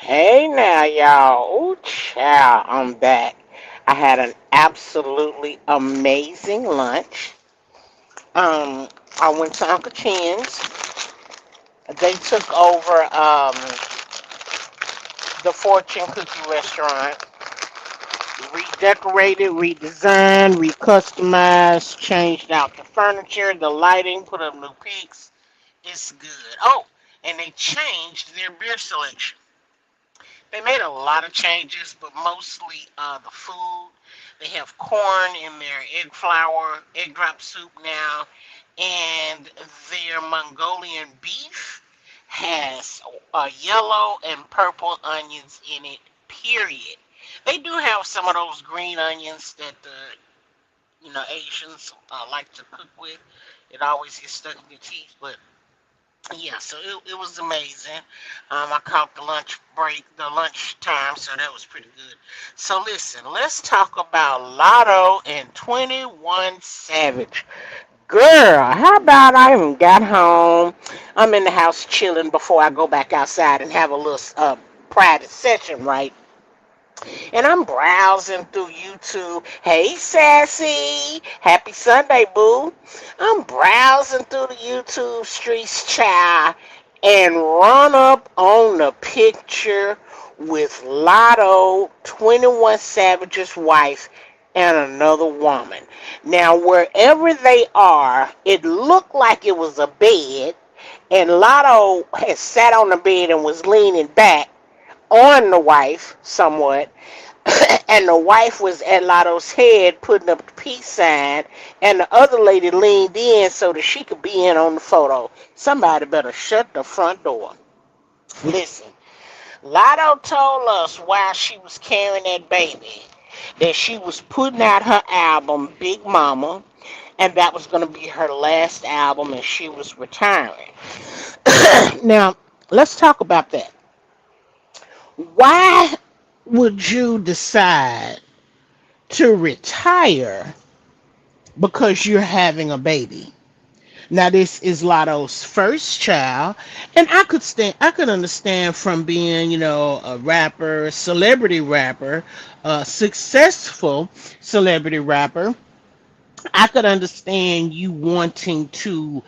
Hey now, y'all. Ooh, child, I'm back. I had an absolutely amazing lunch. Um, I went to Uncle Chen's. They took over the Fortune Cookie restaurant, redecorated, redesigned, recustomized, changed out the furniture, the lighting, put up new peaks. It's good. Oh, and they changed their beer selection. They made a lot of changes, but mostly the food. They have corn in their egg flour, egg drop soup now, and their Mongolian beef has yellow and purple onions in it. Period. They do have some of those green onions that the Asians like to cook with. It always gets stuck in your teeth, but yeah, so it was amazing. I caught the lunch break, the lunch time, so that was pretty good. So listen, let's talk about Lotto and 21 Savage. Girl, how about I even got home? I'm in the house chilling before I go back outside and have a little private session, right? And I'm browsing through YouTube. Hey, Sassy. Happy Sunday, boo. I'm browsing through the YouTube streets, child, and run up on the picture with Lotto, 21 Savage's wife, and another woman. Now, wherever they are, it looked like it was a bed, and Lotto had sat on the bed and was leaning back on the wife somewhat, and the wife was at Lotto's head putting up the peace sign, and the other lady leaned in so that she could be in on the photo. Somebody better shut the front door. Listen, Lotto told us while she was carrying that baby that she was putting out her album, Big Mama, and that was going to be her last album, and she was retiring. Now, let's talk about that. Why would you decide to retire because you're having a baby? Now this is Lotto's first child, and I could understand from being, a rapper, celebrity rapper, a successful celebrity rapper. I could understand you wanting to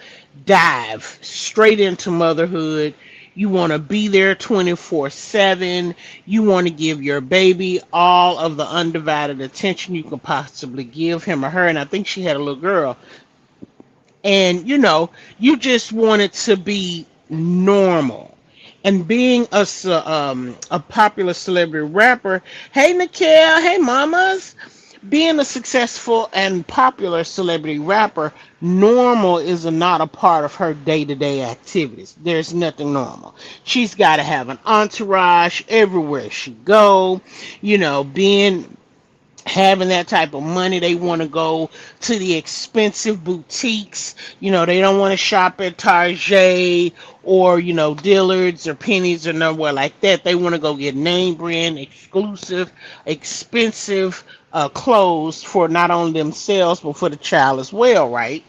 dive straight into motherhood. You want to be there 24/7. You want to give your baby all of the undivided attention you could possibly give him or her. And I think she had a little girl. And, you just want it to be normal. And being a popular celebrity rapper, hey, Nikhil, hey, mamas, being a successful and popular celebrity rapper, normal is not a part of her day-to-day activities. There's nothing normal. She's got to have an entourage everywhere she go. Being having that type of money, they want to go to the expensive boutiques. They don't want to shop at Target or Dillard's or Penny's or nowhere like that. They want to go get name brand, exclusive, expensive clothes for not only themselves but for the child as well, right?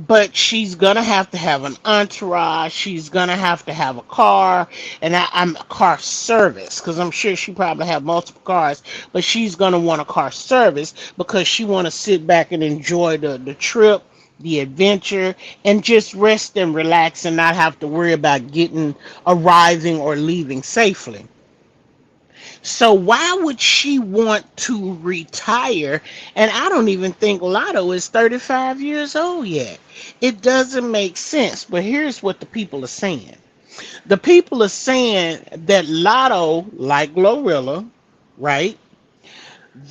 But she's gonna have to have an entourage. She's gonna have to have a car, and I'm a car service because I'm sure she probably have multiple cars. But she's gonna want a car service because she want to sit back and enjoy the trip, the adventure, and just rest and relax and not have to worry about arriving or leaving safely. So why would she want to retire? And I don't even think Lotto is 35 years old yet. It doesn't make sense. But here's what the people are saying. The people are saying that Lotto, like Glorilla, right?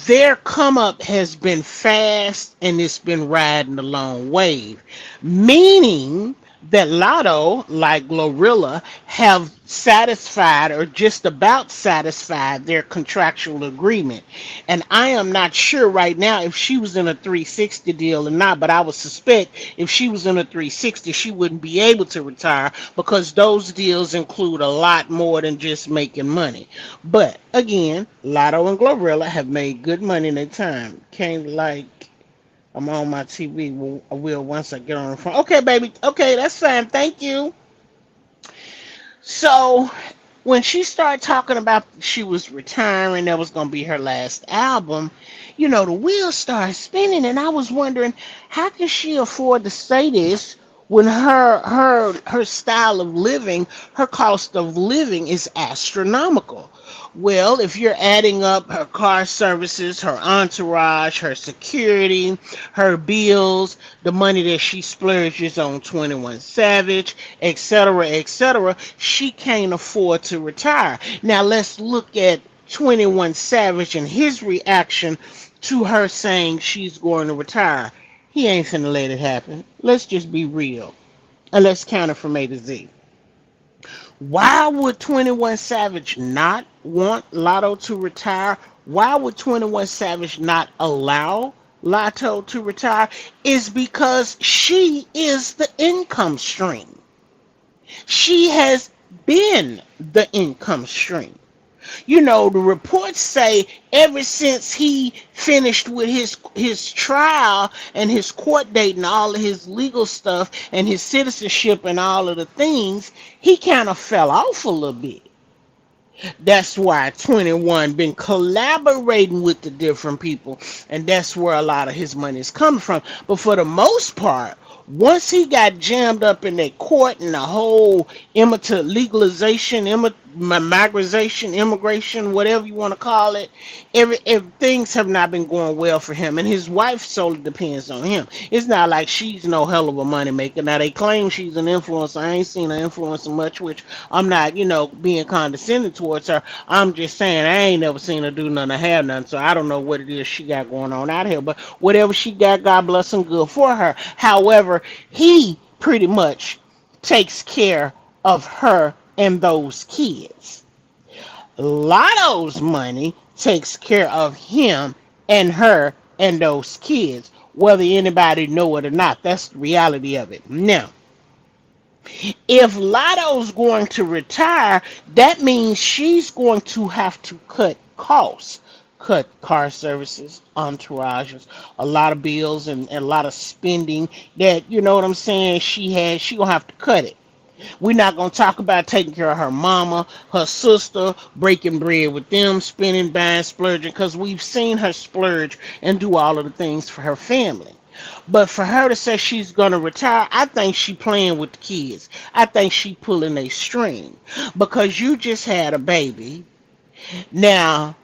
Their come up has been fast and it's been riding a long wave, meaning that Lotto, like Glorilla, have satisfied or just about satisfied their contractual agreement. And I am not sure right now if she was in a 360 deal or not, but I would suspect if she was in a 360, she wouldn't be able to retire because those deals include a lot more than just making money. But again, Lotto and Glorilla have made good money in their time. Can't like I'm on my TV. I will once I get on the phone. Okay, baby. Okay, that's fine. Thank you. So when she started talking about she was retiring, that was gonna be her last album, the wheels started spinning, and I was wondering how can she afford to say this when her style of living, her cost of living is astronomical. Well, if you're adding up her car services, her entourage, her security, her bills, the money that she splurges on 21 Savage, etc., etc., she can't afford to retire. Now let's look at 21 Savage and his reaction to her saying she's going to retire. He ain't finna let it happen. Let's just be real. And let's count it from A to Z. Why would 21 Savage not want Latto to retire? Why would 21 Savage not allow Latto to retire? Is because she is the income stream. She has been the income stream. The reports say ever since he finished with his trial and his court date and all of his legal stuff and his citizenship and all of the things, he kind of fell off a little bit. That's why 21 been collaborating with the different people, and that's where a lot of his money is coming from. But for the most part, once he got jammed up in that court and the whole legalization, migration, immigration, whatever you want to call it, every things have not been going well for him, and his wife solely depends on him. It's not like she's no hell of a money maker. Now they claim she's an influencer. I ain't seen her influencer much, which I'm not, being condescending towards her. I'm just saying I ain't never seen her do nothing or have nothing, so I don't know what it is she got going on out here. But whatever she got, God bless and good for her. However, he pretty much takes care of her and those kids. Lotto's money takes care of him and her and those kids, whether anybody know it or not. That's the reality of it. Now, if Lotto's going to retire, that means she's going to have to cut costs, cut car services, entourages, a lot of bills and a lot of spending that, you know what I'm saying, she gonna have to cut it. We're not gonna talk about taking care of her mama, her sister, breaking bread with them, spending, buying, splurging, because we've seen her splurge and do all of the things for her family. But for her to say she's gonna retire, I think she playing with the kids. I think she pulling a string because you just had a baby. Now,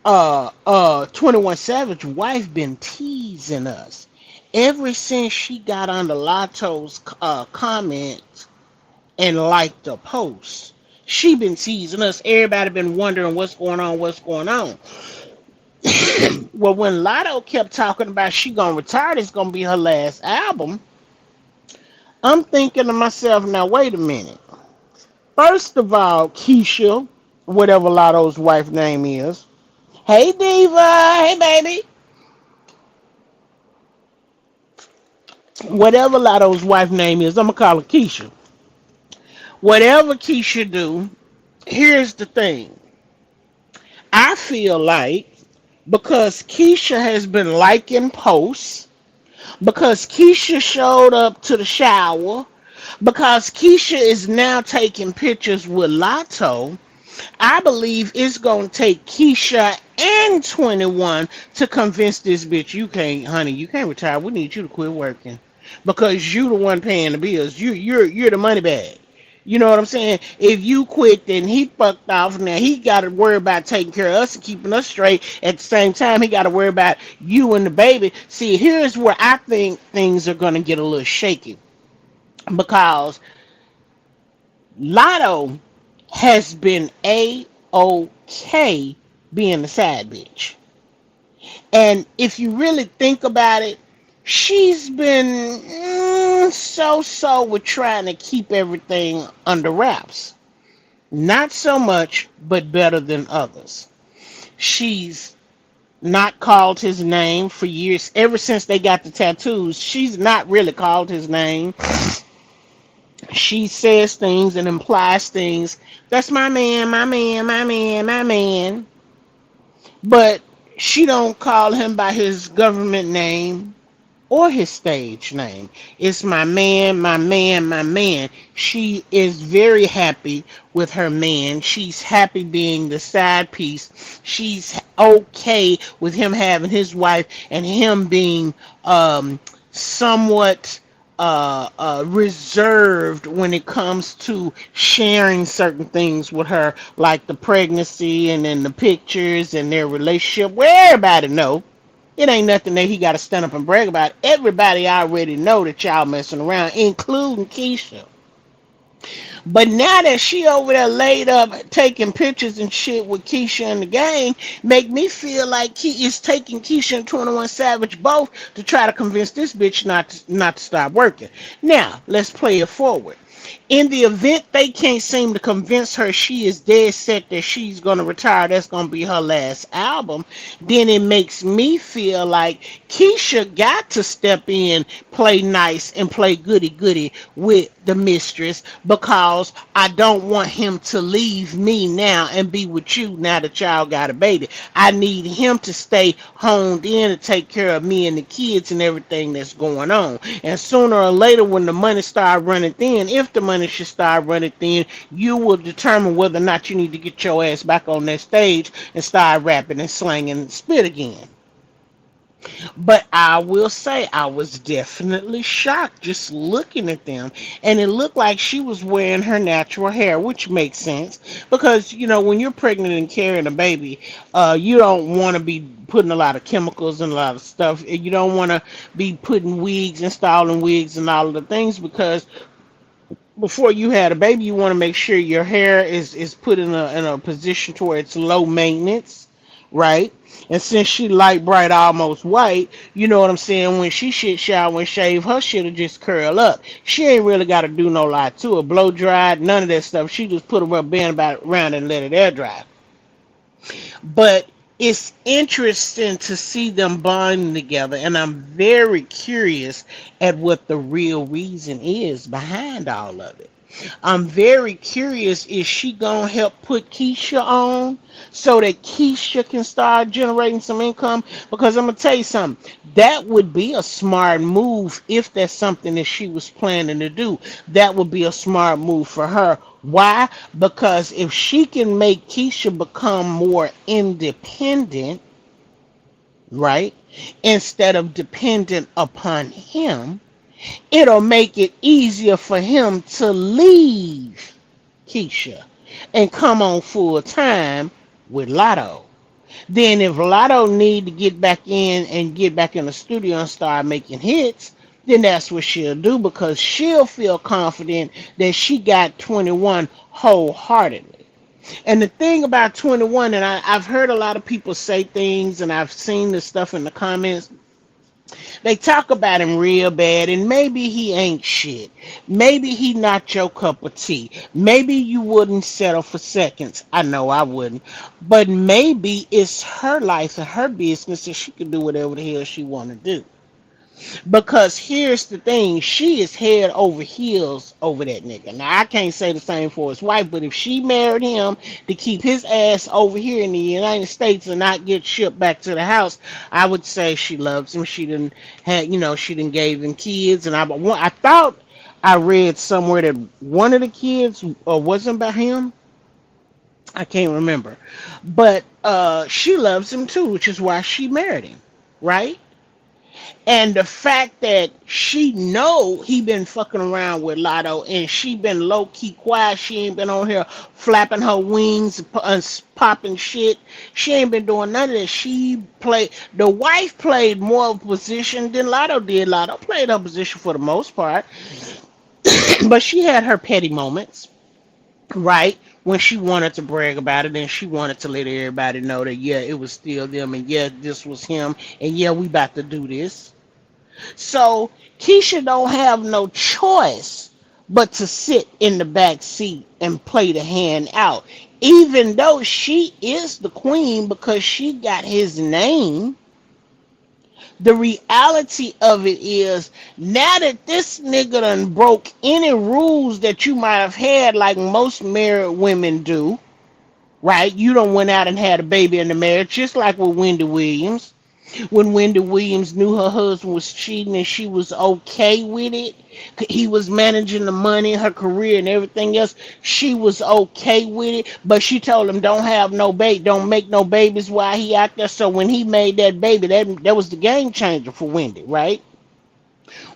21 Savage wife been teasing us ever since she got under Latto's comments and liked the post. She been teasing us. Everybody been wondering what's going on, what's going on. Well, when Latto kept talking about she gonna retire, this gonna be her last album, I'm thinking to myself, now wait a minute. First of all, Keisha, whatever Latto's wife name is, hey diva, hey baby, whatever Latto's wife name is, I'm gonna call her Keisha. Whatever Keisha do, here's the thing. I feel like because Keisha has been liking posts, because Keisha showed up to the shower, because Keisha is now taking pictures with Latto, I believe it's gonna take Keisha and 21 to convince this bitch, you can't, honey, you can't retire. We need you to quit working because you the one paying the bills. You're the money bag. You know what I'm saying? If you quit, then he fucked off. Now he got to worry about taking care of us and keeping us straight. At the same time, he got to worry about you and the baby. See, here's where I think things are gonna get a little shaky because Lotto has been a-okay being the side bitch. And if you really think about it, she's been so with trying to keep everything under wraps. Not so much, but better than others. She's not called his name for years. Ever since they got the tattoos, she's not really called his name. She says things and implies things. That's my man, my man, my man, my man. But she don't call him by his government name. or his stage name. It's my man, my man, my man. She is very happy with her man. She's happy being the side piece. She's okay with him having his wife and him being somewhat reserved when it comes to sharing certain things with her, like the pregnancy and then the pictures and their relationship, where everybody know it ain't nothing that he got to stand up and brag about. Everybody already know that y'all messing around, including Keisha. But now that she over there laid up taking pictures and shit with Keisha in the game, make me feel like he is taking Keisha and 21 Savage both to try to convince this bitch not to stop working. Now, let's play it forward. In the event they can't seem to convince her she is dead set that she's going to retire, that's going to be her last album, then it makes me feel like Keisha got to step in, play nice, and play goody goody with the mistress, because I don't want him to leave me now and be with you now that y'all got a baby. I need him to stay honed in and take care of me and the kids and everything that's going on. And sooner or later, when the money start running thin, if the money should start running thin, you will determine whether or not you need to get your ass back on that stage and start rapping and slanging and spit again. But I will say I was definitely shocked just looking at them. And it looked like she was wearing her natural hair, which makes sense. Because, when you're pregnant and carrying a baby, you don't want to be putting a lot of chemicals and a lot of stuff. You don't want to be putting wigs, installing wigs and all of the things, because before you had a baby, you want to make sure your hair is put in a position to where it's low maintenance, right? And since she light bright, almost white, you know what I'm saying? When she shit shower and shave, her shit'll just curl up. She ain't really got to do no lot to her. Blow dried, none of that stuff. She just put a rubber band about around and let it air dry. But it's interesting to see them bonding together, and I'm very curious at what the real reason is behind all of it. I'm very curious, is she gonna help put Keisha on so that Keisha can start generating some income? Because I'm gonna tell you something, that would be a smart move if that's something that she was planning to do. That would be a smart move for her. Why? Because if she can make Keisha become more independent, right, instead of dependent upon him, it'll make it easier for him to leave Keisha and come on full time with Latto. Then if Latto need to get back in and get back in the studio and start making hits, then that's what she'll do, because she'll feel confident that she got 21 wholeheartedly. And the thing about 21, and I've heard a lot of people say things, and I've seen this stuff in the comments, they talk about him real bad, and maybe he ain't shit. Maybe he not your cup of tea. Maybe you wouldn't settle for seconds. I know I wouldn't. But maybe it's her life and her business, and she can do whatever the hell she want to do. Because here's the thing, she is head over heels over that nigga. Now I can't say the same for his wife, but if she married him to keep his ass over here in the United States and not get shipped back to the house, I would say she loves him. She didn't had, she didn't gave him kids, and I thought I read somewhere that one of the kids wasn't by him. I can't remember, but she loves him too, which is why she married him, right? And the fact that she know he been fucking around with Latto, and she been low key quiet. She ain't been on here flapping her wings, popping shit. She ain't been doing none of that. The wife played more of a position than Latto did. Latto played her position for the most part, but she had her petty moments, right? When she wanted to brag about it, and she wanted to let everybody know that, yeah, it was still them, and yeah, this was him, and yeah, we about to do this. So Keisha don't have no choice but to sit in the back seat and play the hand out, even though she is the queen because she got his name. The reality of it is, now that this nigga done broke any rules that you might have had, like most married women do, right? You done went out and had a baby in the marriage, just like with Wendy Williams. When Wendy Williams knew her husband was cheating and she was okay with it, he was managing the money, her career, and everything else. She was okay with it, but she told him, "Don't have no baby, don't make no babies while he out there." So when he made that baby, that was the game changer for Wendy, right?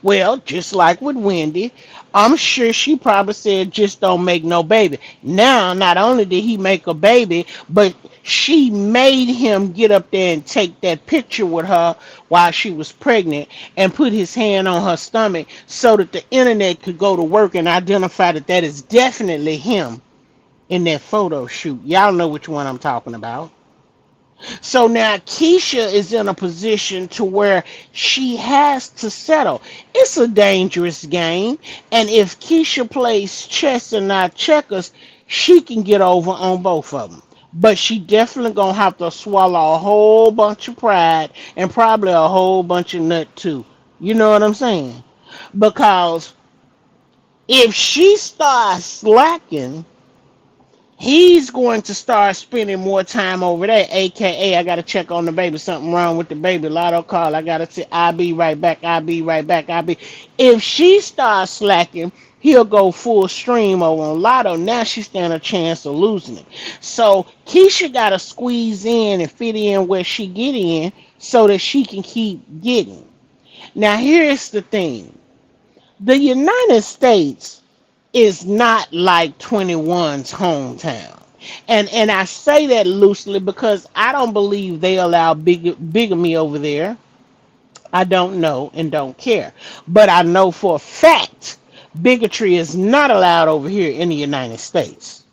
Well, just like with Wendy, I'm sure she probably said, just don't make no baby. Now, not only did he make a baby, but she made him get up there and take that picture with her while she was pregnant and put his hand on her stomach so that the internet could go to work and identify that that is definitely him in that photo shoot. Y'all know which one I'm talking about. So now Keisha is in a position to where she has to settle. It's a dangerous game, and if Keisha plays chess and not checkers, she can get over on both of them. But she definitely gonna have to swallow a whole bunch of pride and probably a whole bunch of nut too. You know what I'm saying? Because if she starts slacking, he's going to start spending more time over there, aka I gotta check on the baby. Something wrong with the baby. Lotto call. I gotta say, I'll be right back. I'll be right back. I'll be. If she starts slacking, he'll go full stream over on Lotto. Now she stand a chance of losing it. So Keisha gotta squeeze in and fit in where she get in so that she can keep getting. Now here's the thing. The United States is not like 21's hometown. And I say that loosely because I don't believe they allow bigamy over there. I don't know and don't care. But I know for a fact bigotry is not allowed over here in the United States.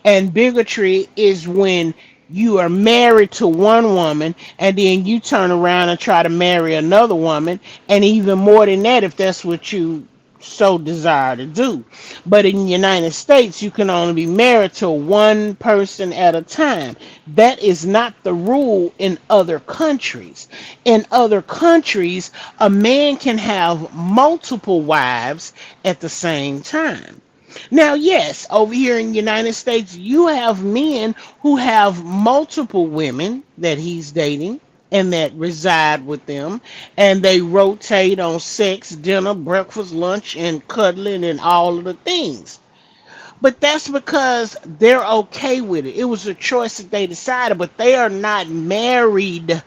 And bigotry is when you are married to one woman and then you turn around and try to marry another woman, and even more than that if that's what you so desire to do. But in the United States, you can only be married to one person at a time. That is not the rule in other countries. In other countries, a man can have multiple wives at the same time. Now, yes, over here in the United States, you have men who have multiple women that he's dating and that reside with them, and they rotate on sex, dinner, breakfast, lunch, and cuddling and all of the things. But that's because they're okay with it. It was a choice that they decided, but they are not married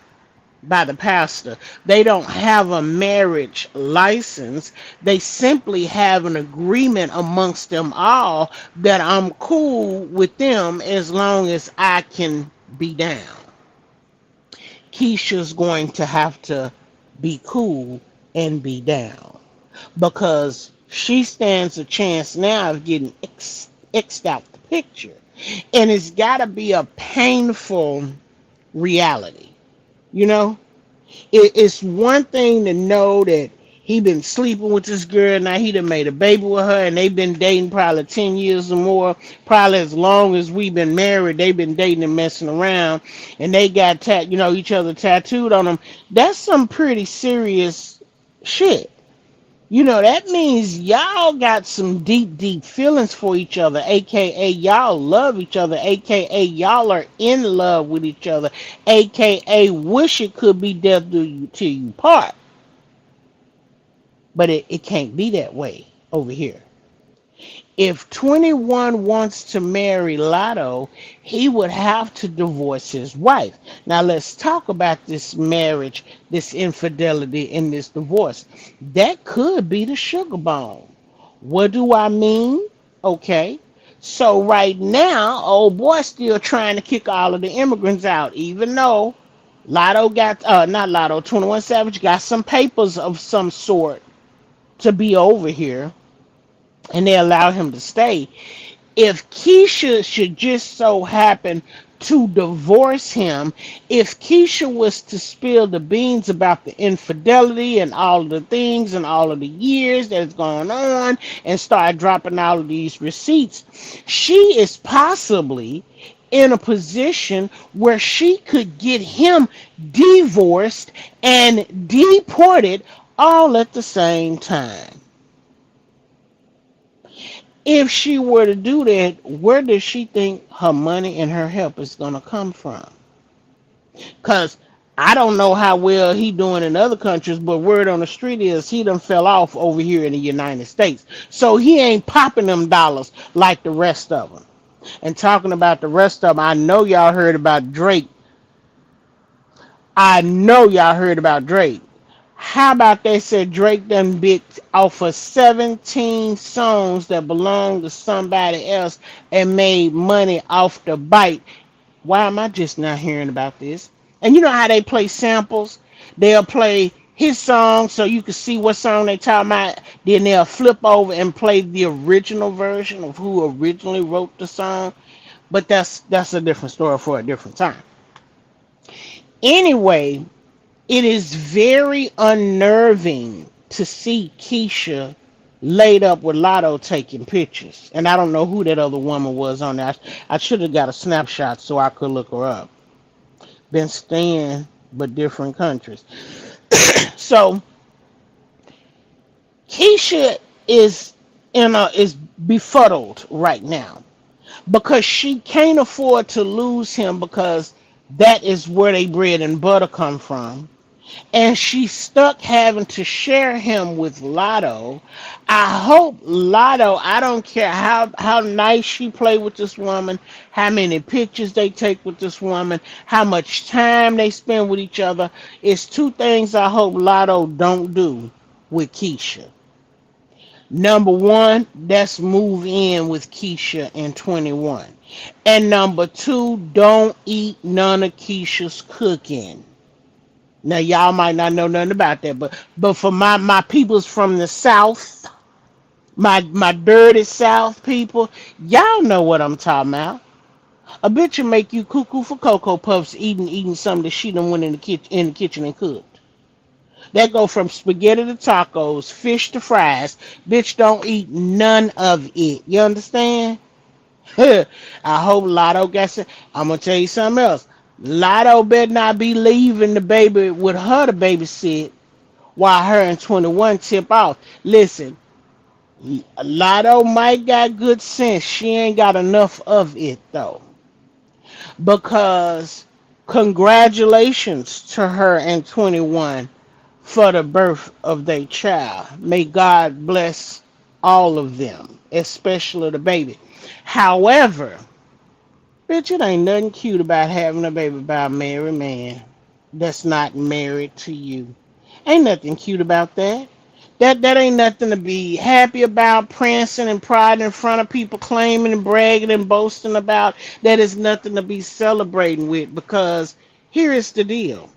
by the pastor. They don't have a marriage license. They simply have an agreement amongst them all that I'm cool with them as long as I can be down. Keisha's going to have to be cool and be down because she stands a chance now of getting X'd out the picture. And it's got to be a painful reality. You know, it's one thing to know that he been sleeping with this girl. Now he done made a baby with her, and they've been dating probably 10 years or more, probably as long as we've been married. They've been dating and messing around, and they got each other tattooed on them. That's some pretty serious shit. You know, that means y'all got some deep, deep feelings for each other, aka y'all love each other, aka y'all are in love with each other, aka wish it could be death do you till you part. But it can't be that way over here. If 21 wants to marry Lotto, he would have to divorce his wife. Now let's talk about this marriage, this infidelity, and this divorce. That could be the sugar bone. What do I mean? Okay. So right now, old boy still trying to kick all of the immigrants out, even though Lotto got not Lotto, 21 Savage got some papers of some sort to be over here, and they allow him to stay. If Keisha should just so happen to divorce him, if Keisha was to spill the beans about the infidelity and all of the things and all of the years that's going on and start dropping all of these receipts, she is possibly in a position where she could get him divorced and deported all at the same time. If she were to do that, where does she think her money and her help is going to come from? Because I don't know how well he doing in other countries, but word on the street is he done fell off over here in the United States. So he ain't popping them dollars like the rest of them. And talking about the rest of them, I know y'all heard about Drake. I know y'all heard about Drake. How about they said Drake done bit off of 17 songs that belonged to somebody else and made money off the bite? Why am I just not hearing about this? And you know how they play samples? They'll play his song so you can see what song they talking about. Then they'll flip over and play the original version of who originally wrote the song. But that's a different story for a different time. Anyway, it is very unnerving to see Keisha laid up with Lotto taking pictures. And I don't know who that other woman was on there. I should have got a snapshot so I could look her up. Been staying but different countries. So Keisha is is befuddled right now because she can't afford to lose him because that is where they bread and butter come from, and she's stuck having to share him with Lotto. I hope Lotto, I don't care how nice she play with this woman, how many pictures they take with this woman, how much time they spend with each other. It's two things I hope Lotto don't do with Keisha. Number one, that's move in with Keisha in 21. And number two, don't eat none of Keisha's cooking. Now y'all might not know nothing about that, but for my peoples from the South, my dirty South people, y'all know what I'm talking about. A bitch will make you cuckoo for Cocoa Puffs eating something that she done went in the kitchen and cooked. That go from spaghetti to tacos, fish to fries. Bitch don't eat none of it. You understand? I hope Lotto got some. I'm gonna tell you something else. Lotto better not be leaving the baby with her to babysit while her and 21 tip off. Listen, Lotto might got good sense. She ain't got enough of it though. Because congratulations to her and 21 for the birth of their child. May God bless all of them, especially the baby. However, bitch, it ain't nothing cute about having a baby by a married man that's not married to you. Ain't nothing cute about that. That ain't nothing to be happy about, prancing and prodding in front of people, claiming and bragging and boasting about. That is nothing to be celebrating with because here is the deal.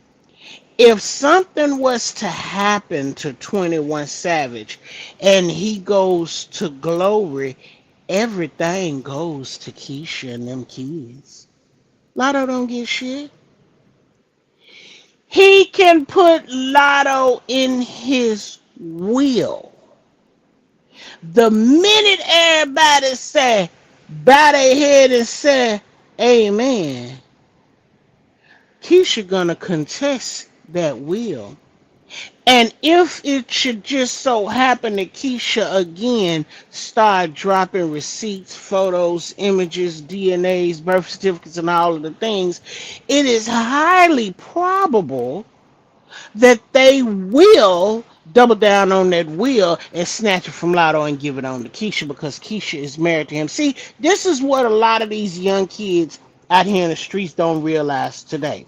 If something was to happen to 21 Savage and he goes to glory, everything goes to Keisha and them kids. Lotto don't get shit. He can put Lotto in his will. The minute everybody say, bow their head and say, amen, Keisha gonna contest that will. And if it should just so happen that Keisha again start dropping receipts, photos, images, DNAs, birth certificates, and all of the things, it is highly probable that they will double down on that will and snatch it from Lotto and give it on to Keisha because Keisha is married to him. See, this is what a lot of these young kids out here in the streets don't realize today.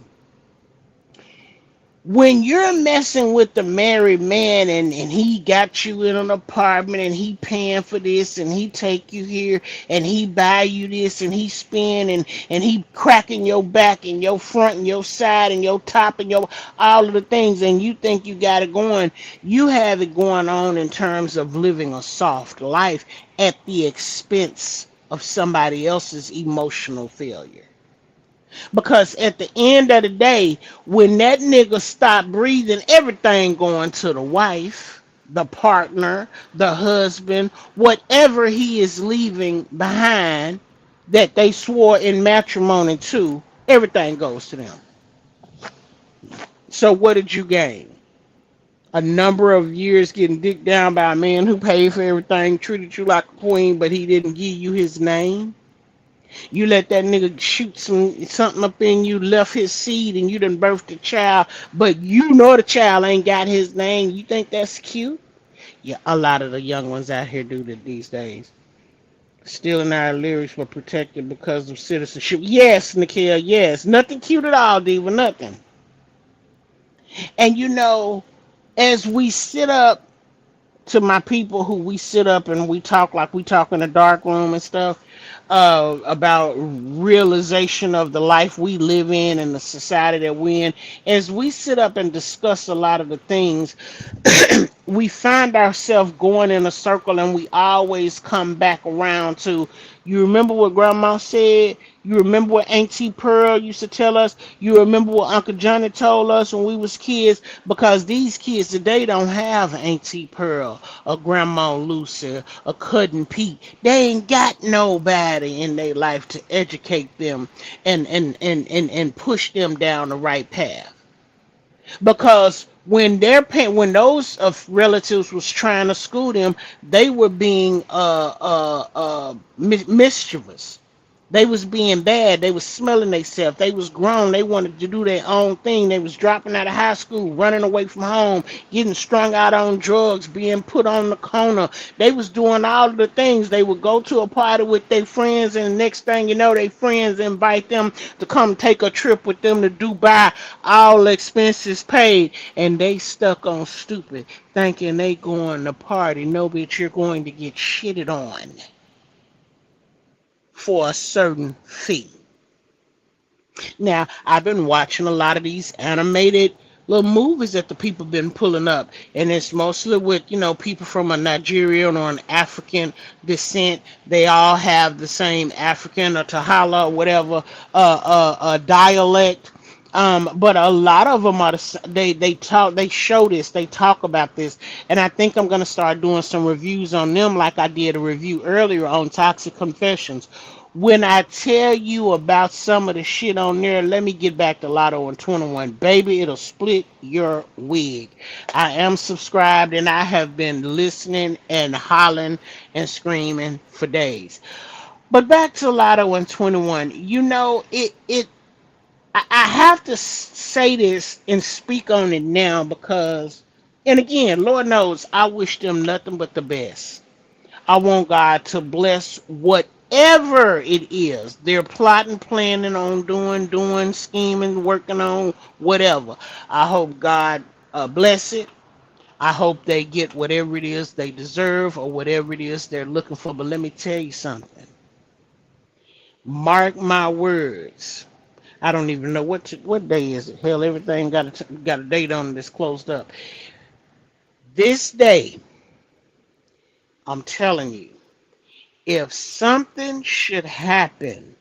When you're messing with the married man and he got you in an apartment and he paying for this and he take you here and he buy you this and he spend and he cracking your back and your front and your side and your top and your all of the things and you think you got it going, you have it going on in terms of living a soft life at the expense of somebody else's emotional failure. Because at the end of the day, when that nigga stop breathing, everything going to the wife, the partner, the husband, whatever he is leaving behind that they swore in matrimony to, everything goes to them. So what did you gain? A number of years getting dicked down by a man who paid for everything, treated you like a queen, but he didn't give you his name? You let that nigga shoot something up in you, left his seed, and you done birthed the child, but you know the child ain't got his name. You think that's cute? Yeah, a lot of the young ones out here do that these days. Stealing our lyrics were protected because of citizenship. Yes, Nikhil, yes. Nothing cute at all, Diva, nothing. And you know, as we sit up to my people who we sit up and we talk like we talk in a dark room and stuff, about realization of the life we live in and the society that we're in, as we sit up and discuss a lot of the things, we find ourselves going in a circle and we always come back around to, you remember what grandma said, you remember what Auntie Pearl used to tell us, you remember what Uncle Johnny told us when we was kids, because these kids today don't have Auntie Pearl or Grandma Lucy or Cousin Pete. They ain't got nobody in their life to educate them and push them down the right path, because when those relatives was trying to school them, they were being mischievous. They was being bad. They was smelling themselves. They was grown. They wanted to do their own thing. They was dropping out of high school, running away from home, getting strung out on drugs, being put on the corner. They was doing all of the things. They would go to a party with their friends, and the next thing you know, their friends invite them to come take a trip with them to Dubai, all expenses paid, and they stuck on stupid, thinking they going to party. No, bitch, you're going to get shitted on for a certain fee. Now, I've been watching a lot of these animated little movies that the people been pulling up, and it's mostly with, people from a Nigerian or an African descent. They all have the same African or Tahala or whatever dialect. But a lot of them are they show this, they talk about this, and I think I'm gonna start doing some reviews on them, like I did a review earlier on Toxic Confessions. When I tell you about some of the shit on there, let me get back to Lotto and 21. Baby, it'll split your wig. I am subscribed and I have been listening and hollering and screaming for days. But back to Lotto and 21. I have to say this and speak on it now because, and again, Lord knows I wish them nothing but the best. I want God to bless whatever it is they're plotting, planning on doing, scheming, working on, whatever. I hope God bless it. I hope they get whatever it is they deserve or whatever it is they're looking for. But let me tell you something. Mark my words. I don't even know what day is it. Hell, everything got a date on it that's closed up. This day, I'm telling you, if something should happen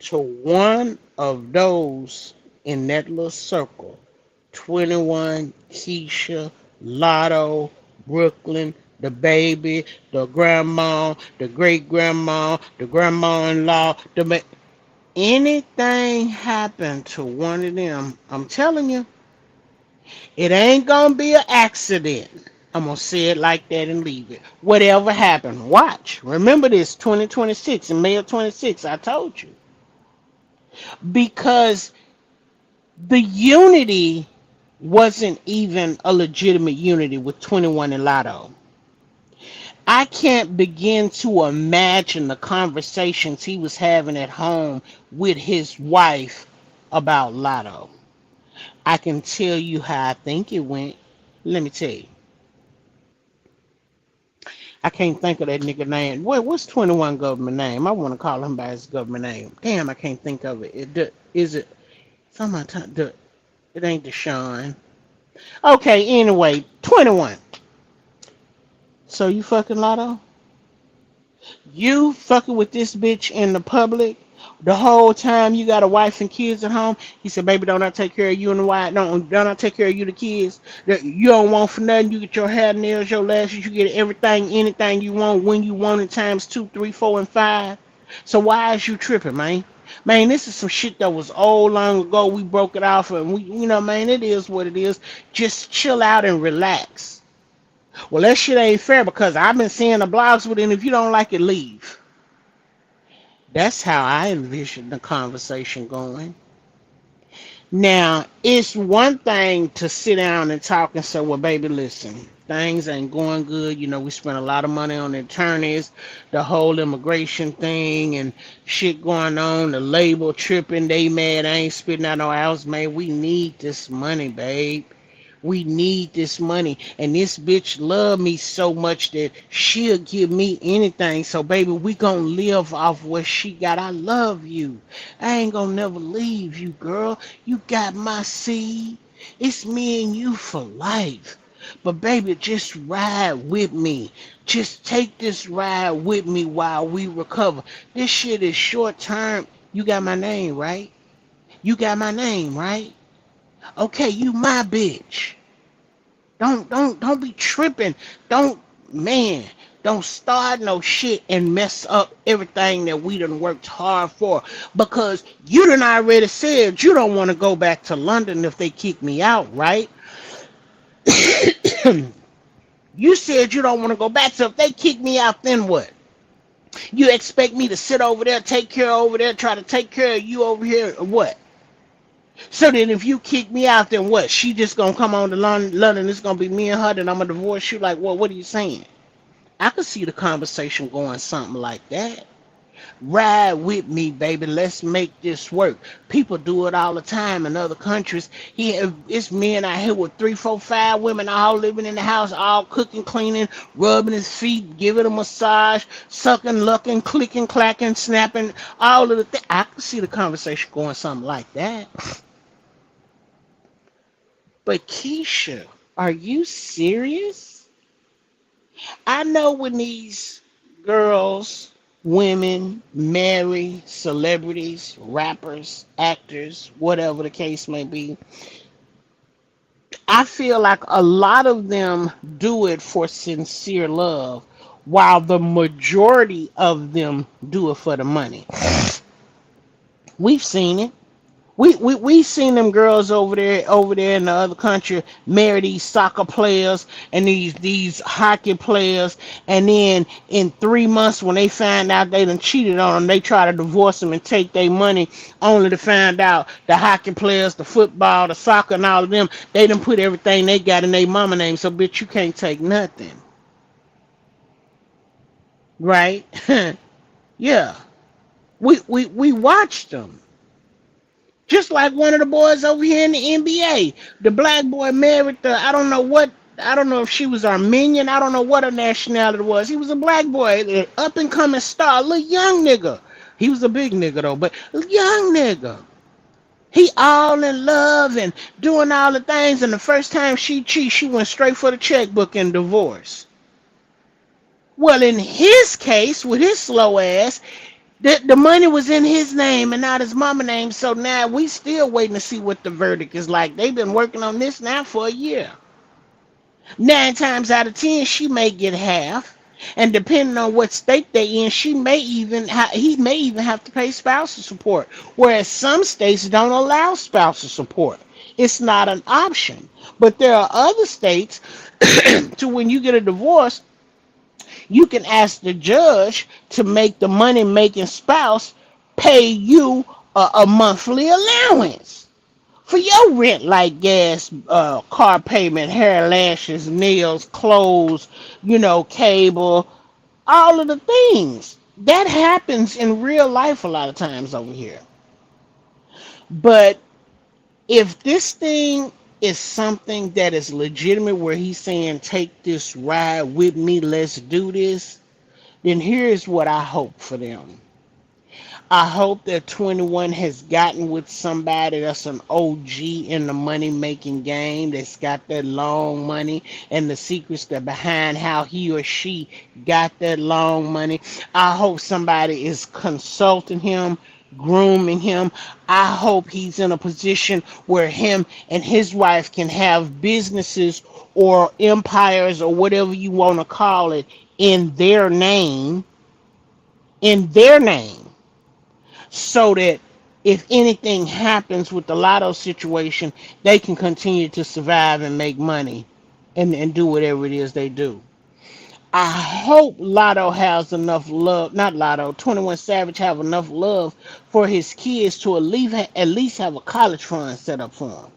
to one of those in that little circle, 21, Keisha, Lotto, Brooklyn, the baby, the grandma, the great grandma, the grandma-in-law, anything happen to one of them, I'm telling you, it ain't gonna be an accident. I'm gonna say it like that and leave it. Whatever happened, watch. Remember this, 2026, in May of 26, I told you. Because the unity wasn't even a legitimate unity with 21 and Lotto. I can't begin to imagine the conversations he was having at home with his wife about Lotto. I can tell you how I think it went. Let me tell you. I can't think of that nigga name. What's 21 government name? I want to call him by his government name. Damn, I can't think of it. Is it something? It ain't Deshaun. Okay, anyway, 21. So you fucking Lotto? You fucking with this bitch in the public the whole time you got a wife and kids at home. He said, "Baby, don't I take care of you and the wife? Don't I take care of you the kids? That you don't want for nothing. You get your hair, nails, your lashes. You get everything, anything you want when you want it times 2, 3, 4, and 5. So why is you tripping, man? Man, this is some shit that was old long ago. We broke it off, and man, it is what it is. Just chill out and relax." Well, that shit ain't fair because I've been seeing the blogs with it, and if you don't like it, leave. That's how I envision the conversation going. Now, it's one thing to sit down and talk and say, well, baby, listen, things ain't going good. You know, we spent a lot of money on attorneys, the whole immigration thing and shit going on, the label tripping, they mad, I ain't spitting out no hours, man. We need this money, babe. We need this money. And this bitch love me so much that she'll give me anything. So baby, we gonna live off what she got. I love you. I ain't gonna never leave you, girl. You got my seed. It's me and you for life. But baby, just ride with me. Just take this ride with me while we recover. This shit is short term. You got my name, right? You got my name, right? Okay, you my bitch. Don't be tripping. Don't man, don't start no shit and mess up everything that we done worked hard for. Because you done already said you don't want to go back to London if they kick me out, right? You said you don't want to go back, so if they kick me out, then what? You expect me to sit over there, take care over there, try to take care of you over here, or what? So then if you kick me out, then what? She just gonna come on to London, it's gonna be me and her, then I'm gonna divorce you? Like, what are you saying? I could see the conversation going something like that. Ride with me, baby. Let's make this work. People do it all the time in other countries. It's men out here with three, four, five women all living in the house, all cooking, cleaning, rubbing his feet, giving a massage, sucking, lucking, clicking, clacking, snapping, all of the things. I could see the conversation going something like that. But Keisha, are you serious? I know when these girls, women marry celebrities, rappers, actors, whatever the case may be, I feel like a lot of them do it for sincere love, while the majority of them do it for the money. We've seen it. We seen them girls over there in the other country marry these soccer players and these hockey players, and then in 3 months when they find out they done cheated on them, they try to divorce them and take their money, only to find out the hockey players, the football, the soccer, and all of them, they done put everything they got in their mama name. So bitch, you can't take nothing, right? Yeah, we watched them. Just like one of the boys over here in the NBA. The black boy married I don't know if she was Armenian, I don't know what her nationality was. He was a black boy, an up and coming star, a little young nigga. He was a big nigga though, but a young nigga. He all in love and doing all the things, and the first time she cheated, she went straight for the checkbook and divorce. Well, in his case, with his slow ass, the money was in his name and not his mama name. So now we still waiting to see what the verdict is like. They've been working on this now for a year. 9 times out of 10, she may get half, and depending on what state they in, he may even have to pay spousal support. Whereas some states don't allow spousal support. It's not an option. But there are other states to when you get a divorce, you can ask the judge to make the money making spouse pay you a monthly allowance for your rent, like gas, car payment, hair, lashes, nails, clothes, cable, all of the things. That happens in real life a lot of times over here. But if this thing is something that is legitimate, where he's saying, take this ride with me, let's do this, then here's what I hope for them. I hope that 21 has gotten with somebody that's an OG in the money making game, that's got that long money and the secrets that behind how he or she got that long money. I hope somebody is consulting him, grooming him. I hope he's in a position where him and his wife can have businesses or empires or whatever you want to call it in their name, so that if anything happens with the Lotto situation, they can continue to survive and make money and do whatever it is they do. I hope Lotto has enough love, not Lotto, 21 Savage have enough love for his kids to at least have a college fund set up for him.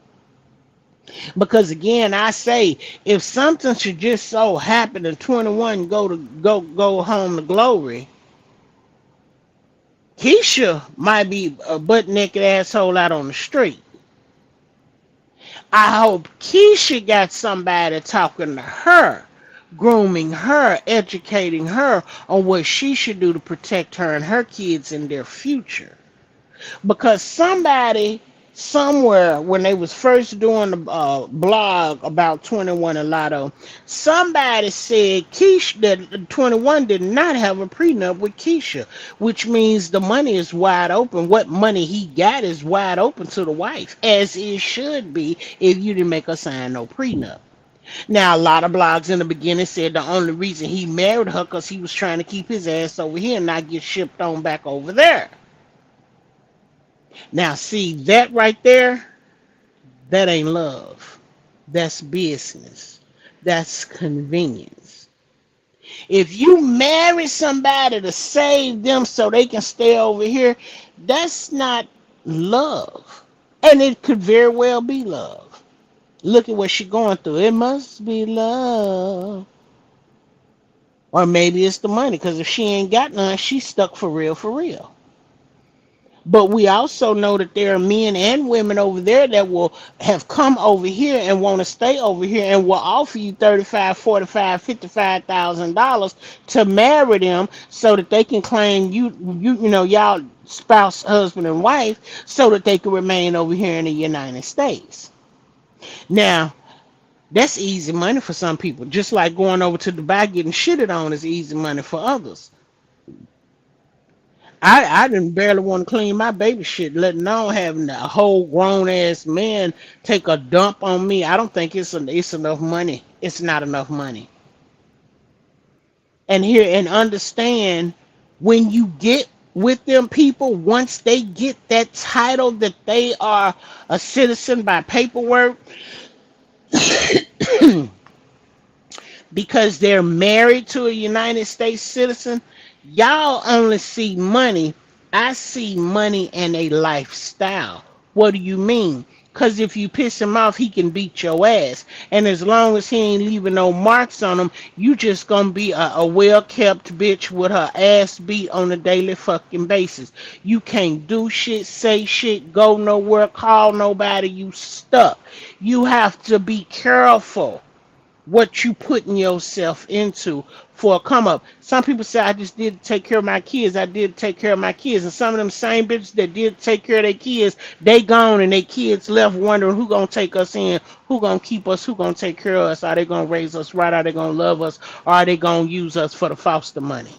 Because again, I say if something should just so happen to 21 go home to glory, Keisha might be a butt naked asshole out on the street. I hope Keisha got somebody talking to her, grooming her, educating her on what she should do to protect her and her kids in their future. Because somebody somewhere when they was first doing the blog about 21 and Lotto, somebody said Keisha that 21 did not have a prenup with Keisha, which means the money is wide open. What money he got is wide open to the wife, as it should be if you didn't make her sign no prenup. Now, a lot of blogs in the beginning said the only reason he married her because he was trying to keep his ass over here and not get shipped on back over there. Now, see that right there? That ain't love. That's business. That's convenience. If you marry somebody to save them so they can stay over here, that's not love. And it could very well be love. Look at what she's going through. It must be love. Or maybe it's the money, because if she ain't got none, she's stuck for real, for real. But we also know that there are men and women over there that will have come over here and want to stay over here and will offer you 35, 45, $55,000 to marry them so that they can claim y'all spouse, husband and wife so that they can remain over here in the United States. Now, that's easy money for some people. Just like going over to Dubai getting shitted on is easy money for others. I didn't barely want to clean my baby shit, letting alone having a whole grown ass man take a dump on me. I don't think it's enough money. It's not enough money. And here and understand when you get with them people, once they get that title that they are a citizen by paperwork, because they're married to a United States citizen, y'all only see money. I see money and a lifestyle. What do you mean? Because if you piss him off, he can beat your ass. And as long as he ain't leaving no marks on him, you just gonna be a well-kept bitch with her ass beat on a daily fucking basis. You can't do shit, say shit, go nowhere, call nobody, you stuck. You have to be careful what you putting yourself into for a come up. Some people say I just did take care of my kids. I did take care of my kids. And some of them same bitches that did take care of their kids, they gone and their kids left wondering who gonna take us in, who gonna keep us, who gonna take care of us. Are they gonna raise us right? Are they gonna love us? Or are they gonna use us for the foster money?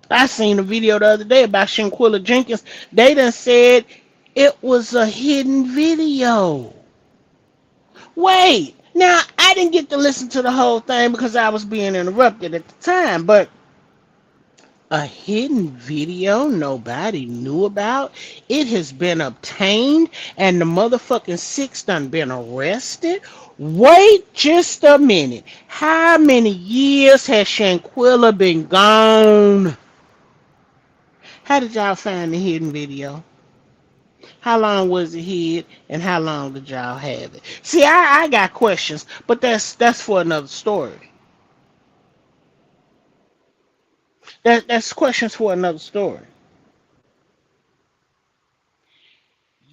I seen a video the other day about Shanquilla Jenkins. They done said it was a hidden video. Wait, now I didn't get to listen to the whole thing because I was being interrupted at the time, but a hidden video nobody knew about. It has been obtained and the motherfucking six done been arrested. Wait just a minute. How many years has Shanquilla been gone? How did y'all find the hidden video? How long was it hid, and how long did y'all have it? See, I got questions, but that's for another story. That's questions for another story.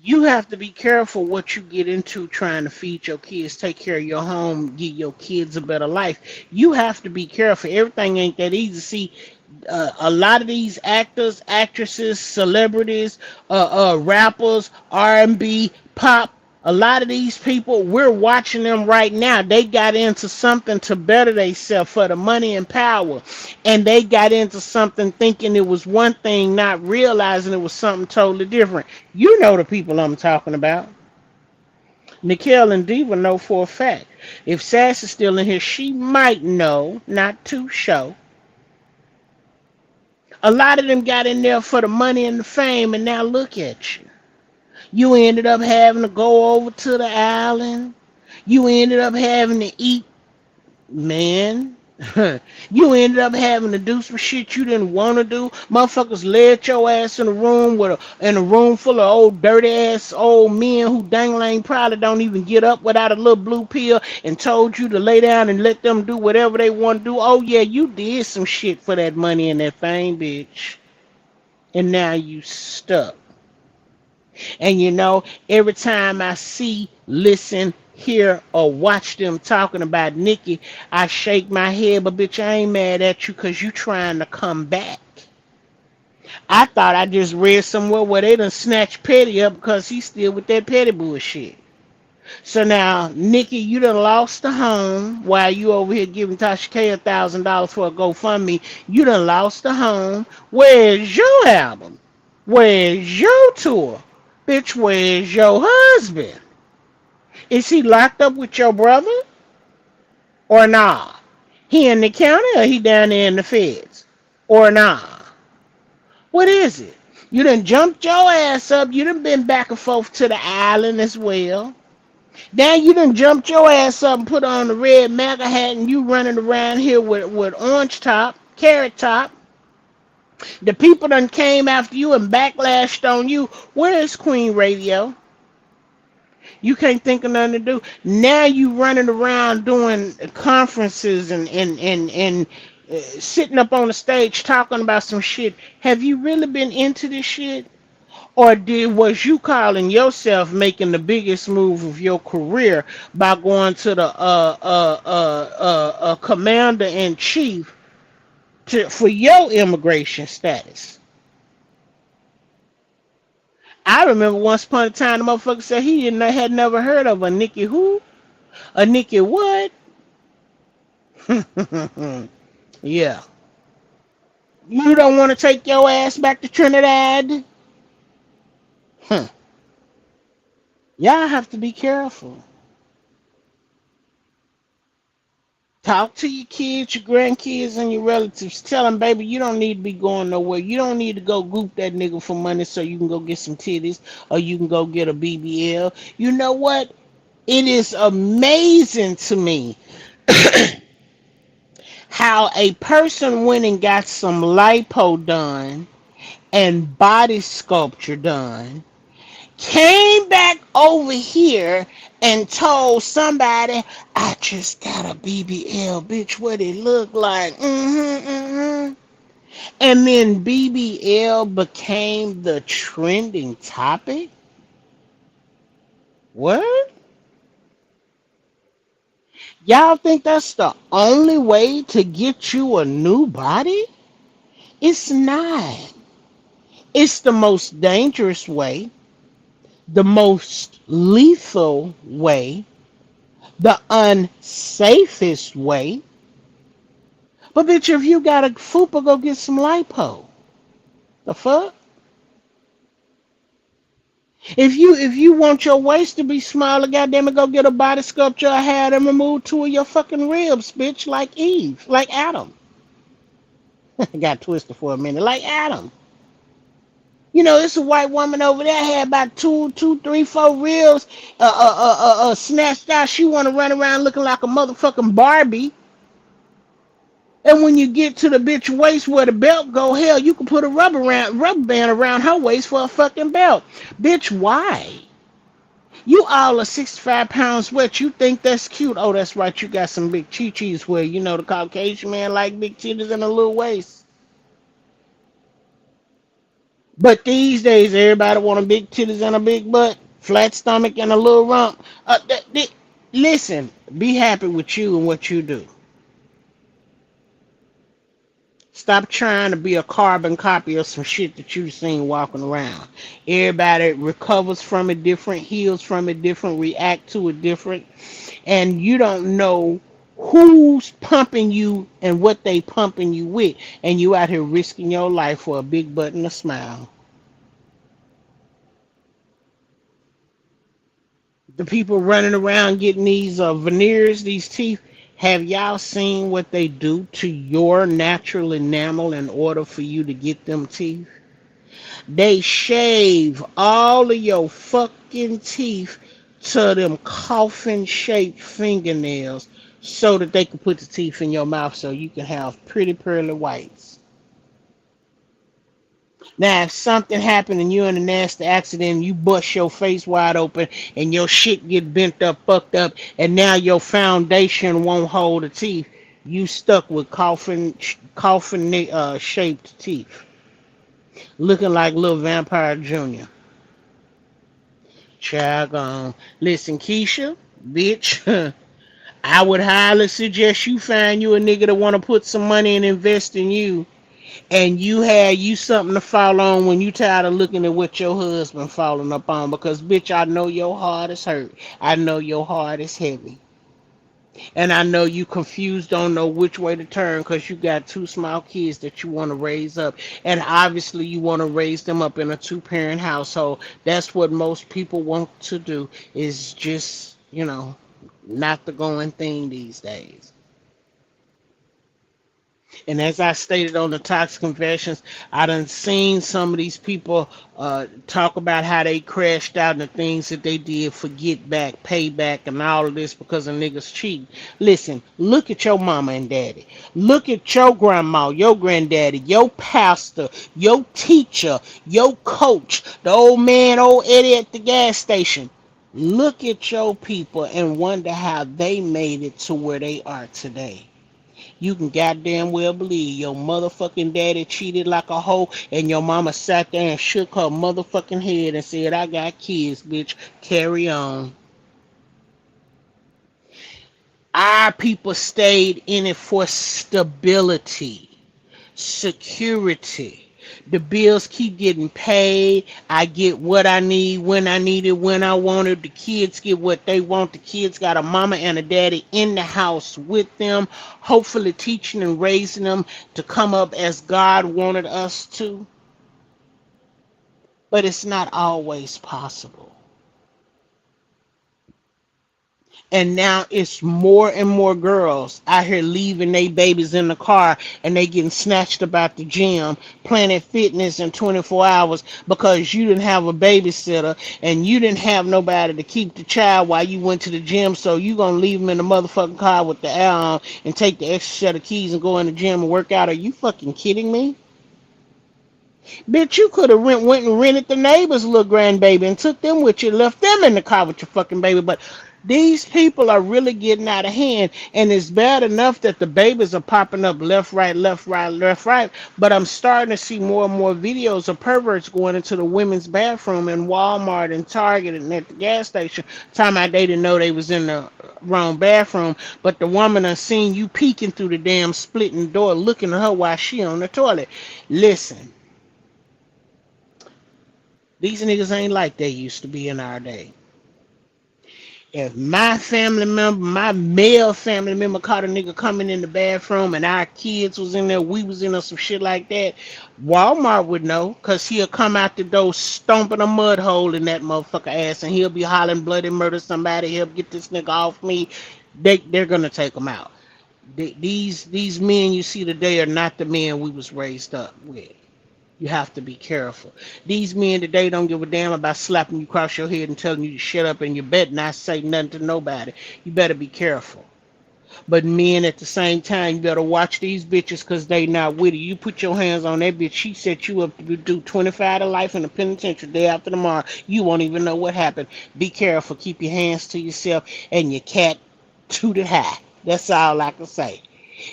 You have to be careful what you get into trying to feed your kids, take care of your home, give your kids a better life. You have to be careful. Everything ain't that easy. See, a lot of these actors, actresses, celebrities, rappers, R&B, pop, a lot of these people, we're watching them right now. They got into something to better themselves for the money and power. And they got into something thinking it was one thing, not realizing it was something totally different. You know the people I'm talking about. Nikhil and Diva know for a fact. If Sass is still in here, she might know, not too sure. A lot of them got in there for the money and the fame, and now look at you. You ended up having to go over to the island. You ended up having to eat, man. You ended up having to do some shit you didn't want to do. Motherfuckers led your ass in a room in a room full of old dirty ass old men who dangling probably don't even get up without a little blue pill and told you to lay down and let them do whatever they want to do. Oh yeah, you did some shit for that money and that fame, bitch. And now you stuck. And you know, every time I see, listen, hear, or watch them talking about Nikki, I shake my head, but bitch, I ain't mad at you because you trying to come back. I thought I just read somewhere where they done snatched Petty up because he's still with that Petty bullshit. So now, Nikki, you done lost the home while you over here giving Tasha K $1,000 for a GoFundMe. You done lost the home. Where's your album? Where's your tour? Bitch, where's your husband? Is he locked up with your brother or nah? He in the county or he down there in the feds? Or nah? What is it? You done jumped your ass up. You done been back and forth to the island as well. Now you done jumped your ass up and put on the red MAGA hat and you running around here with orange top, carrot top. The people done came after you and backlashed on you. Where is Queen Radio? You can't think of nothing to do. Now you running around doing conferences and sitting up on the stage talking about some shit. Have you really been into this shit? Or was you calling yourself making the biggest move of your career by going to the commander in chief for your immigration status? I remember once upon a time the motherfucker said he didn't had never heard of a Nikki who? A Nikki what? Yeah. You don't want to take your ass back to Trinidad? Huh. Y'all have to be careful. Talk to your kids, your grandkids, and your relatives. Tell them, baby, you don't need to be going nowhere. You don't need to go goop that nigga for money so you can go get some titties or you can go get a BBL. You know what? It is amazing to me how a person went and got some lipo done and body sculpture done, came back over here and told somebody, I just got a BBL, bitch, what it look like. And then BBL became the trending topic? What? Y'all think that's the only way to get you a new body? It's not. It's the most dangerous way, the most lethal way, the unsafest way. But bitch, if you got a fupa, go get some lipo. The fuck? If you want your waist to be smaller, goddamn it, go get a body sculpture or have them remove two of your fucking ribs, bitch, like Eve, like Adam. Got twisted for a minute, like Adam. You know, this a white woman over there had about two, three, four ribs snatched out. She want to run around looking like a motherfucking Barbie. And when you get to the bitch waist where the belt go, hell, you can put a rubber band around her waist for a fucking belt. Bitch, why? You all are 65 pounds wet. You think that's cute? Oh, that's right. You got some big chi-chis where, you know, the Caucasian man like big titties and a little waist. But these days, everybody want a big titties and a big butt, flat stomach and a little rump. Listen, be happy with you and what you do. Stop trying to be a carbon copy of some shit that you've seen walking around. Everybody recovers from it different, heals from it different, react to it different, and you don't know who's pumping you and what they pumping you with, and you out here risking your life for a big butt and a smile. The people running around getting these veneers, these teeth, have y'all seen what they do to your natural enamel in order for you to get them teeth? They shave all of your fucking teeth to them coffin shaped fingernails so that they can put the teeth in your mouth so you can have pretty pearly whites. Now, if something happened and you're in a nasty accident, and you bust your face wide open and your shit get bent up, fucked up, and now your foundation won't hold the teeth, you stuck with coffin shaped teeth, looking like little vampire junior. Child gone. Listen, Keisha, bitch. I would highly suggest you find you a nigga that want to put some money and invest in you, and you have you something to fall on when you tired of looking at what your husband falling up on. Because bitch, I know your heart is hurt. I know your heart is heavy, and I know you confused, don't know which way to turn because you got two small kids that you want to raise up, and obviously you want to raise them up in a two-parent household. That's what most people want to do. Is just not the going thing these days. And as I stated on the Toxic Confessions, I done seen some of these people talk about how they crashed out and the things that they did for get back, payback, and all of this because of niggas cheating. Listen, look at your mama and daddy. Look at your grandma, your granddaddy, your pastor, your teacher, your coach, the old man, old Eddie at the gas station. Look at your people and wonder how they made it to where they are today. You can goddamn well believe your motherfucking daddy cheated like a hoe, and your mama sat there and shook her motherfucking head and said, I got kids, bitch. Carry on. Our people stayed in it for stability, security. The bills keep getting paid. I get what I need when I need it, when I want it. The kids get what they want. The kids got a mama and a daddy in the house with them, hopefully teaching and raising them to come up as God wanted us to. But it's not always possible. And now it's more and more girls out here leaving their babies in the car and they getting snatched about the gym, Planet Fitness in 24 hours because you didn't have a babysitter and you didn't have nobody to keep the child while you went to the gym. So you going to leave them in the motherfucking car with the air on and take the extra set of keys and go in the gym and work out. Are you fucking kidding me? Bitch, you could have went and rented the neighbor's little grandbaby and took them with you, left them in the car with your fucking baby. But these people are really getting out of hand, and it's bad enough that the babies are popping up left, right, left, right, left, right. But I'm starting to see more and more videos of perverts going into the women's bathroom in Walmart and Target and at the gas station. Time out they didn't know they was in the wrong bathroom, but the woman done seen you peeking through the damn splitting door, looking at her while she on the toilet. Listen. These niggas ain't like they used to be in our day. If my family member, my male family member caught a nigga coming in the bathroom and our kids was in there, we was in there, some shit like that, Walmart would know, cause he'll come out the door stomping a mud hole in that motherfucker ass and he'll be hollering bloody murder somebody, help get this nigga off me. They're gonna take him out. These men you see today are not the men we was raised up with. You have to be careful. These men today don't give a damn about slapping you across your head and telling you to shut up, and you better not say nothing to nobody. You better be careful. But men at the same time, you better watch these bitches because they not with you. You put your hands on that bitch, she set you up to do 25 to life in the penitentiary day after tomorrow. You won't even know what happened. Be careful. Keep your hands to yourself and your cat to the high. That's all I can say.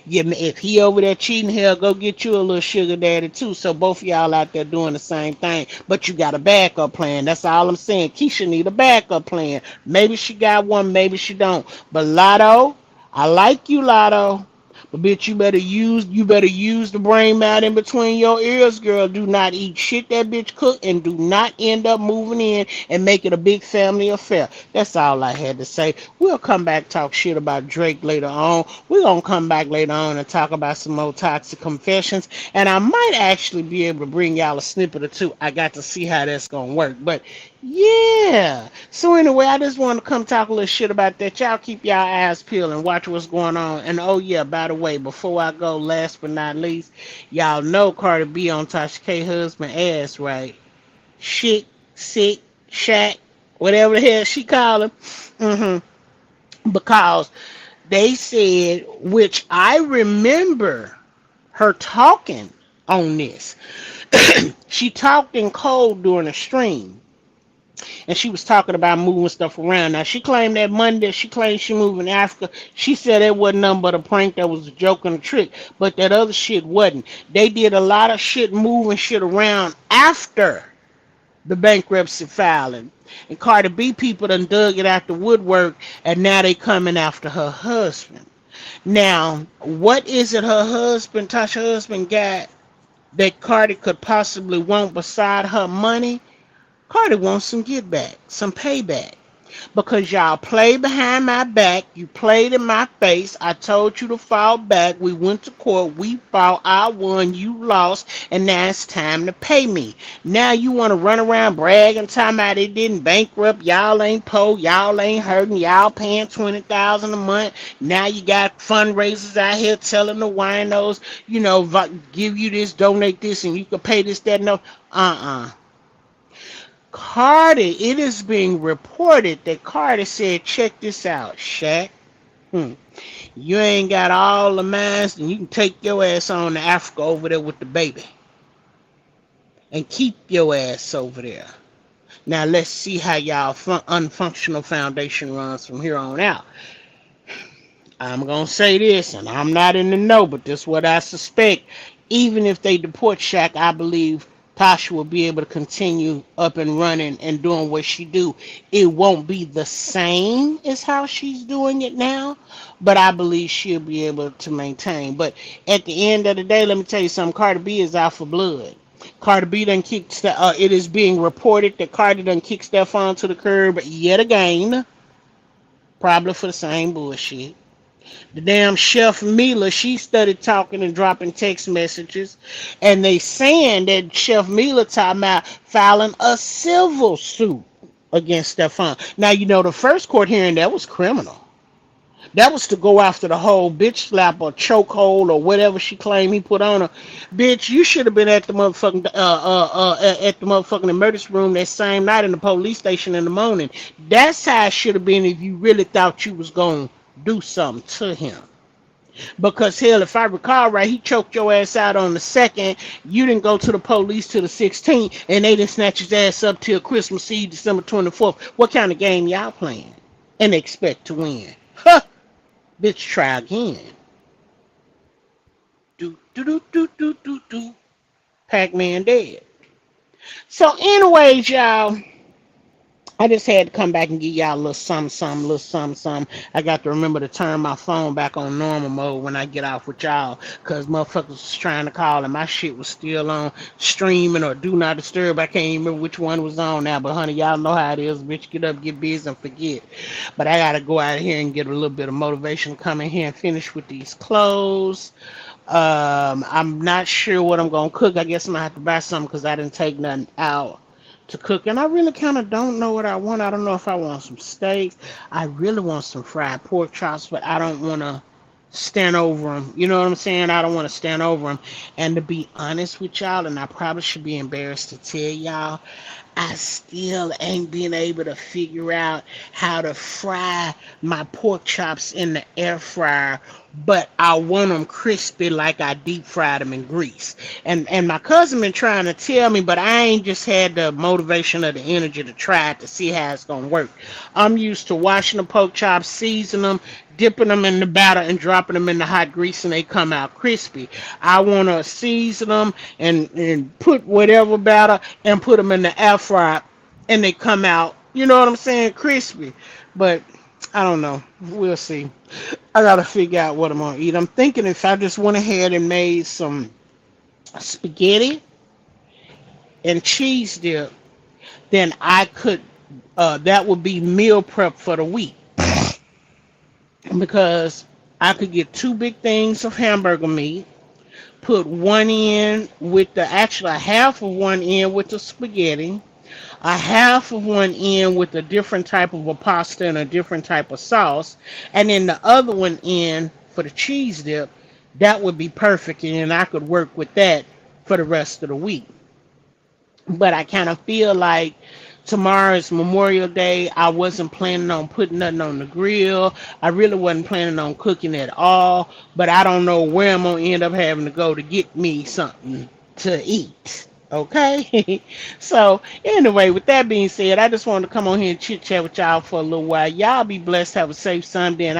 Yeah, if he over there cheating, hell, go get you a little sugar daddy too. So both of y'all out there doing the same thing, but you got a backup plan. That's all I'm saying. Keisha need a backup plan. Maybe she got one, maybe she don't. But Latto, I like you, Latto. But bitch, you better use the brain mat in between your ears, girl. Do not eat shit that bitch cook, and do not end up moving in and make it a big family affair. That's all I had to say. We'll come back talk shit about Drake later on. We're gonna come back later on and talk about some more toxic confessions. And I might actually be able to bring y'all a snippet or two. I got to see how that's gonna work. But yeah. So anyway, I just want to come talk a little shit about that. Y'all keep y'all eyes peeled and watch what's going on. And oh yeah, by the way, before I go, last but not least, y'all know Cardi B on Tasha K husband ass, right? Shit, sick, shack, whatever the hell she call him. Because They said, which I remember her talking on this. She talked in code during a stream, and she was talking about moving stuff around. Now she claimed that money that she claimed she moved in Africa, she said it wasn't nothing but a prank, that was a joke and a trick. But that other shit wasn't. They did a lot of shit moving shit around after the bankruptcy filing. And Cardi B people done dug it out the woodwork, and now they coming after her husband. Now, what is it her husband, Tasha husband, got that Cardi could possibly want beside her money? Cardi wants some get back, some payback. Because y'all played behind my back, you played in my face. I told you to fall back. We went to court, we fought, I won, you lost, and now it's time to pay me. Now you want to run around bragging, talking about it didn't bankrupt. Y'all ain't poor, y'all ain't hurting, y'all paying 20,000 a month. Now you got fundraisers out here telling the winos, give you this, donate this, and you can pay this, that, no. Cardi, it is being reported that Cardi said, check this out, Shaq. You ain't got all the mines, and you can take your ass on to Africa over there with the baby. And keep your ass over there. Now let's see how y'all unfunctional foundation runs from here on out. I'm going to say this, and I'm not in the know, but this is what I suspect. Even if they deport Shaq, I believe Tasha will be able to continue up and running and doing what she do. It won't be the same as how she's doing it now, but I believe she'll be able to maintain. But at the end of the day, let me tell you something. Cardi B is out for blood. Cardi B done kicked. It is being reported that Cardi done kicked Stephon to the curb yet again, probably for the same bullshit. The damn chef Mila, she started talking and dropping text messages, and they saying that Chef Mila talking about filing a civil suit against Stephon. Now the first court hearing that was criminal. That was to go after the whole bitch slap or chokehold or whatever she claimed he put on her. Bitch, you should have been at the motherfucking emergency room that same night in the police station in the morning. That's how it should have been if you really thought you was gonna do something to him. Because hell, if I recall right, he choked your ass out on the 2nd. You didn't go to the police till the 16th, and they didn't snatch his ass up till Christmas Eve, December 24th. What kind of game y'all playing? And expect to win? Huh? Bitch, try again. Do do do do do do do. Pac-Man dead. So, anyways, y'all, I just had to come back and give y'all a little something, little something. I got to remember to turn my phone back on normal mode when I get off with y'all, because motherfuckers was trying to call and my shit was still on streaming or do not disturb. I can't even remember which one was on now, but honey, y'all know how it is. Bitch, get up, get busy, and forget. But I got to go out here and get a little bit of motivation to come in here and finish with these clothes. I'm not sure what I'm going to cook. I guess I'm going to have to buy something because I didn't take nothing out to cook, and I really kind of don't know what I want. I don't know if I want some steaks. I really want some fried pork chops, but I don't want to stand over them. You know what I'm saying? I don't want to stand over them. And to be honest with y'all, and I probably should be embarrassed to tell y'all, I still ain't been able to figure out how to fry my pork chops in the air fryer, but I want them crispy like I deep fried them in grease. And my cousin been trying to tell me, but I ain't just had the motivation or the energy to try it to see how it's gonna work. I'm used to washing the pork chops, seasoning them, dipping them in the batter, and dropping them in the hot grease, and they come out crispy. I want to season them and put whatever batter and put them in the air fryer, and they come out, you know what I'm saying, crispy. But I don't know. We'll see. I got to figure out what I'm going to eat. I'm thinking if I just went ahead and made some spaghetti and cheese dip, then I could, that would be meal prep for the week. Because I could get 2 big things of hamburger meat, put one in with actually a half of one in with the spaghetti, a half of one in with a different type of a pasta and a different type of sauce, and then the other one in for the cheese dip. That would be perfect, and then I could work with that for the rest of the week. But I kind of feel like Tomorrow is Memorial Day. I wasn't planning on putting nothing on the grill. I really wasn't planning on cooking at all. But I don't know where I'm gonna end up having to go to get me something to eat. Okay. So anyway, with that being said, I just wanted to come on here and chit chat with y'all for a little while. Y'all be blessed. Have a safe Sunday, and